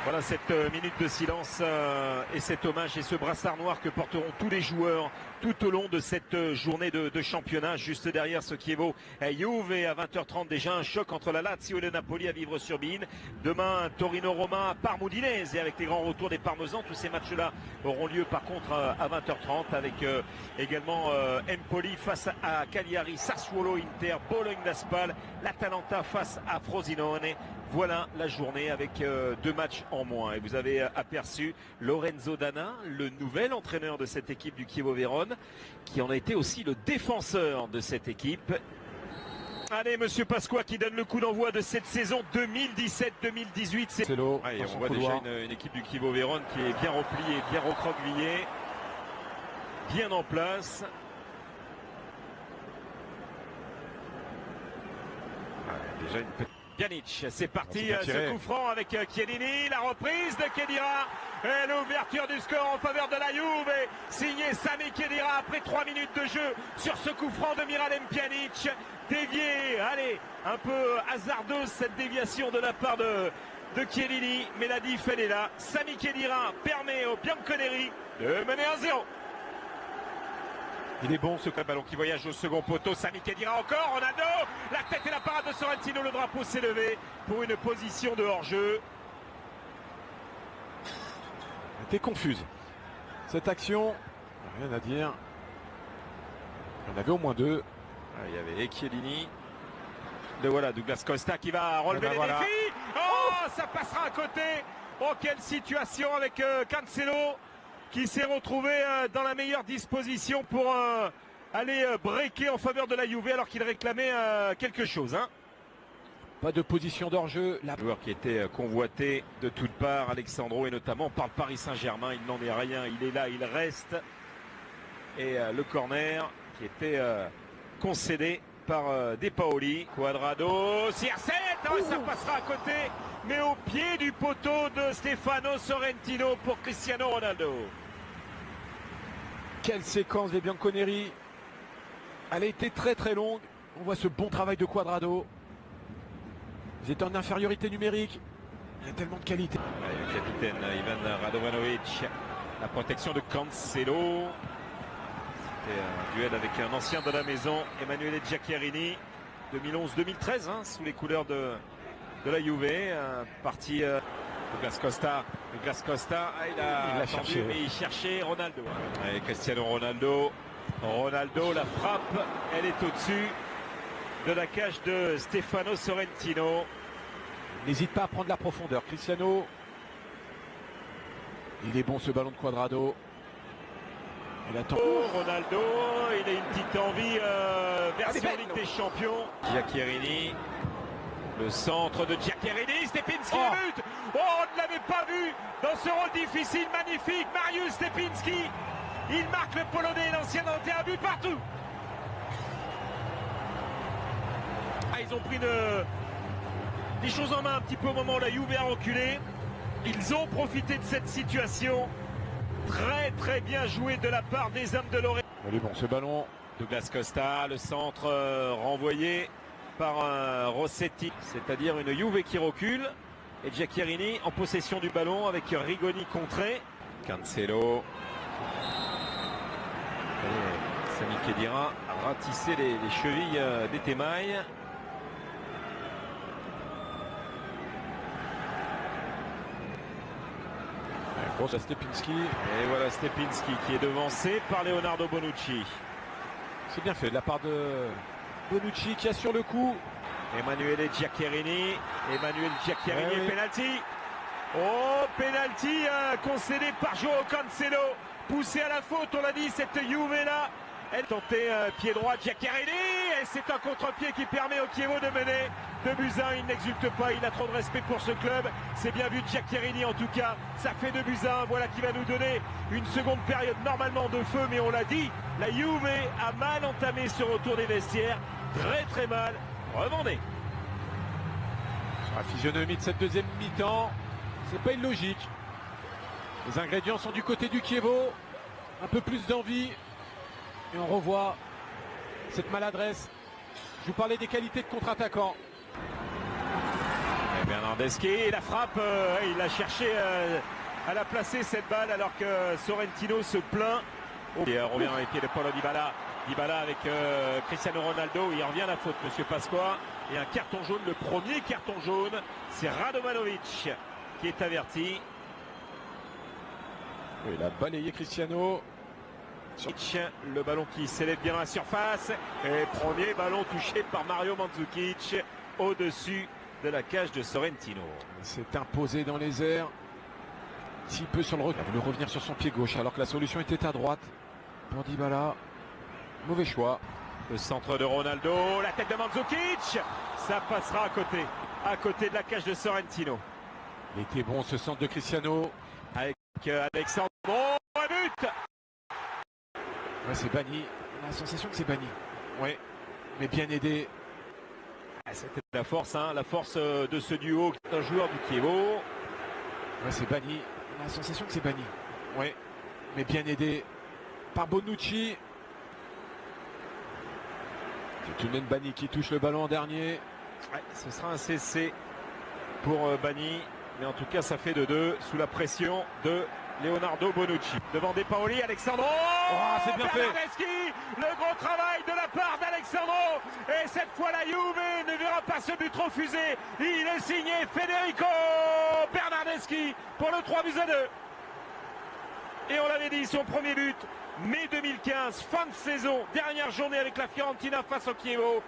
Voilà cette minute de silence et cet hommage et ce brassard noir que porteront tous les joueurs tout au long de cette journée de championnat. Juste derrière ce Chievo Juve à 20h30, déjà un choc entre la Lazio et le Napoli à Vivre-sur-Bine. Demain Torino-Roma, Parme-Udinese et avec les grands retours des Parmesans. Tous ces matchs-là auront lieu par contre à 20h30 avec également Empoli face à Cagliari, Sassuolo, Inter, Bologne-Laspal, l'Atalanta face à Frosinone. Voilà la journée avec deux matchs en moins. Et vous avez aperçu Lorenzo Dana, le nouvel entraîneur de cette équipe du Chievo Vérone, qui en a été aussi le défenseur de cette équipe. Allez, Monsieur Pasqua qui donne le coup d'envoi de cette saison 2017-2018. C'est l'eau. On voit déjà une équipe du Chievo Vérone qui est bien repliée, bien recroquevillée, bien en place. Déjà une petite... Pjanic, c'est parti, ce coup franc avec Chiellini, la reprise de Khedira et l'ouverture du score en faveur de la Juve, signé Sami Khedira après 3 minutes de jeu sur ce coup franc de Miralem Pjanic, dévié, allez, un peu hasardeuse cette déviation de la part de Chiellini, mais la diff elle est là. Sami Khedira permet au Bianconeri de mener 1-0. Il est bon ce ballon qui voyage au second poteau. Sami Khedira encore, Ronaldo, la tête et la parade de Sorrentino, le drapeau s'est levé pour une position de hors-jeu. Elle était confuse. Cette action, rien à dire. Il y en avait au moins deux. Il y avait Chiellini. De voilà, Douglas Costa qui va relever les défis. Oh, ça passera à côté. Oh, quelle situation avec Cancelo, qui s'est retrouvé dans la meilleure disposition pour aller breaker en faveur de la Juve alors qu'il réclamait quelque chose. Hein. Pas de position d'hors-jeu. Le joueur qui était convoité de toutes parts, Alexandro, et notamment par le Paris Saint-Germain. Il n'en est rien, il est là, il reste. Et le corner qui était concédé par De Paoli. Quadrado, CR7, ça passera à côté, mais au pied du poteau de Stefano Sorrentino pour Cristiano Ronaldo. Quelle séquence des Bianconeri. Elle a été très très longue. On voit ce bon travail de Quadrado. Ils étaient en infériorité numérique. Il y a tellement de qualité. Le capitaine Ivan Radovanovic. La protection de Cancelo. C'était un duel avec un ancien de la maison, Emanuele Giaccherini. 2011-2013, hein, sous les couleurs de la Juve. Parti Douglas Costa. Douglas Costa, il a cherché, mais il cherchait Ronaldo. Allez, Cristiano Ronaldo. Ronaldo, la frappe, elle est au-dessus de la cage de Stefano Sorrentino. N'hésite pas à prendre la profondeur. Cristiano. Il est bon ce ballon de Quadrado. Il attend. Ronaldo, il a une petite envie version Ligue des Champions. Giaccherini. Le centre de Giaccherini, Stepinski, le but. Oh, on ne l'avait pas vu dans ce rôle difficile, magnifique. Mariusz Stepinski, il marque le Polonais, l'ancien Nantais, un but partout. Ils ont pris des choses en main un petit peu au moment où la Juve a reculé. Ils ont profité de cette situation. Très très bien joué de la part des hommes de Lorraine. Allez, bon, ce ballon. Douglas Costa, le centre renvoyé par Rossetti, c'est-à-dire une Juve qui recule, et Giaccherini en possession du ballon avec Rigoni contré. Cancelo. Et Sami Khedira a ratissé les chevilles d'Etemaï. Grosse à Stepinski. Et voilà Stepinski qui est devancé par Leonardo Bonucci. C'est bien fait de la part de Bonucci qui assure le coup. Emanuele Giaccherini. Penalty. Oh, penalty concédé par Joao Cancelo. Poussé à la faute, on l'a dit, cette Juve là. Elle tentait pied droit Giaccherini. Et c'est un contre-pied qui permet au Chievo de mener 2-1. Il n'exulte pas, il a trop de respect pour ce club. C'est bien vu de Giaccherini en tout cas. Ça fait 2-1. Voilà qui va nous donner une seconde période normalement de feu. Mais on l'a dit, la Juve a mal entamé ce retour des vestiaires. Très très mal. Revendez. Sur la physionomie de cette deuxième mi-temps, c'est pas illogique. Les ingrédients sont du côté du Chievo. Un peu plus d'envie. Et on revoit cette maladresse. Je vous parlais des qualités de contre-attaquant. Bernardeschi, et la frappe, il a cherché à la placer cette balle alors que Sorrentino se plaint. Et revient avec pied de Paulo Dybala. Dybala avec Cristiano Ronaldo, il revient à la faute, monsieur Pasqua. Et un carton jaune, le premier carton jaune, c'est Radovanovic qui est averti. Il a balayé Cristiano. Le ballon qui s'élève bien dans la surface. Et premier ballon touché par Mario Mandzukic au-dessus de la cage de Sorrentino. C'est imposé dans les airs. Un petit peu sur le recul. Il a voulu revenir sur son pied gauche alors que la solution était à droite. Pour Dybala. Mauvais choix. Le centre de Ronaldo. La tête de Mandzukic. Ça passera à côté de la cage de Sorrentino. Il était bon ce centre de Cristiano. Avec Alexandre. Oh, un but! Ouais, c'est banni. On a la sensation que c'est banni. Ouais, mais bien aidé. C'était la force de ce duo, un joueur du Chievo. Ouais, c'est banni. On a la sensation que c'est banni. Ouais, mais bien aidé par Bonucci. C'est tout de même Banni qui touche le ballon en dernier. Ouais, ce sera un CC pour Banni. Mais en tout cas, ça fait de 2 sous la pression de Leonardo Bonucci. Devant De Paoli, Alexandro. Oh, c'est bien fait. Le gros travail de la part d'Alexandro. Et cette fois, la Juve ne verra pas ce but refusé. Il est signé Federico Bernardeschi pour le 3-2. Et on l'avait dit, son premier but, mai 2015, fin de saison, dernière journée avec la Fiorentina face au Chievo.